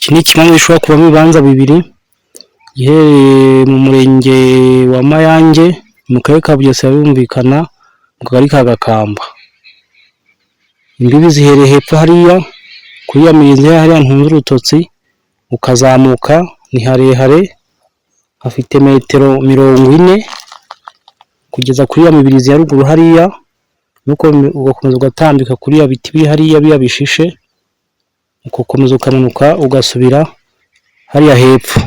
Iki ni ikibanza gishobora kubamo ibibanza bibiri giherereye mu murenge wa Mayange mu karere ka Bugesera birumvikana mu kagari ka Gakamba. Imbibi zihereye hepfo hariya kuri ya mirinzi hariya ntunze urutotsi ukazamuka ni harehare hafite metero 40 kugeza kuri ya mibirizi ya ruguru hariya nuko ugakomeza ugatambika kuri ya biti biri hariya biya bishishe ukomeza ukamanuka ugasubira hariya hepfo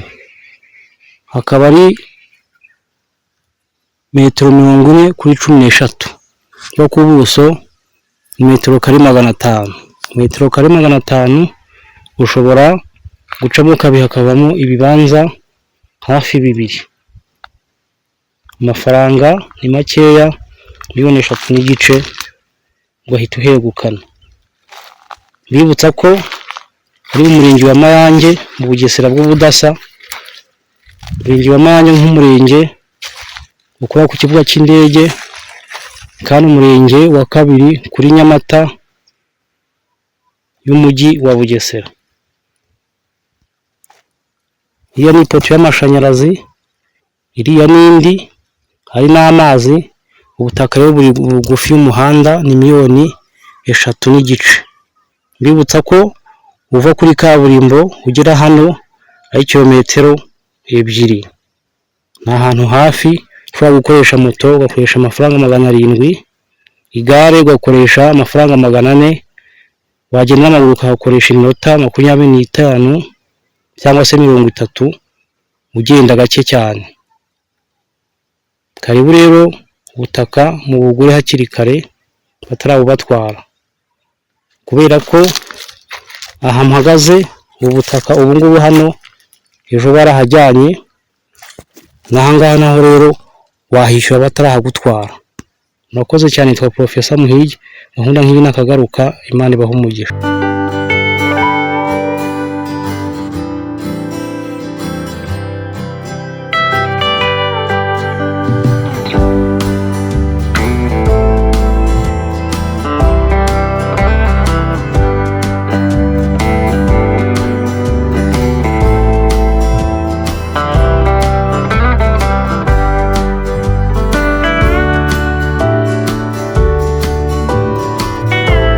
hakaba ari metero 40 kuri 13 yo ku buso metero kare 500. Metero kare 500 ushobora gucamo kabiri hakabamo ibibanza hafi bibiri. Amafaranga ni makeya miliyoni 3 n'igice ugahita uhegukana. Bibutsa ko ari umurenge wa Mayange mu Bugesera bw'Ubudasa. Umurenge wa Mayange nk'umurenge ukora ku kibuga cy'indege kandi umurenge wa kabiri kuri Nyamata y'umujyi wa Bugesera. Iyo ni ipoto y'amashanyarazi iriya n'indi hari n'amazi. Ubutaka rero buri bugufi y'umuhanda ni miliyoni 3 n'igice. Mbibutsa ko uva kuri kaburimbo ugera hano ari kilometero 2. Ni ahantu hafi ushobora gukoresha moto ugakoresha amafaranga 700, igare ugakoresha amafaranga 400, wagenda n'amaguru ukahakoresha iminota 25 cyangwa se 30 ugenda gake cyane. Karibu rero ubutaka mu bugure hakiri kare batarabubatwara, kubera ko aha mpagaze ubutaka ubu ngubu hano ejo barahajyanye n'ahangaha naho rero wahishyura batarahagutwara. Murakoze cyane. Twa Professor Muhigi, gahunda nk'iyi nakagaruka. Imana ibahe umugisha.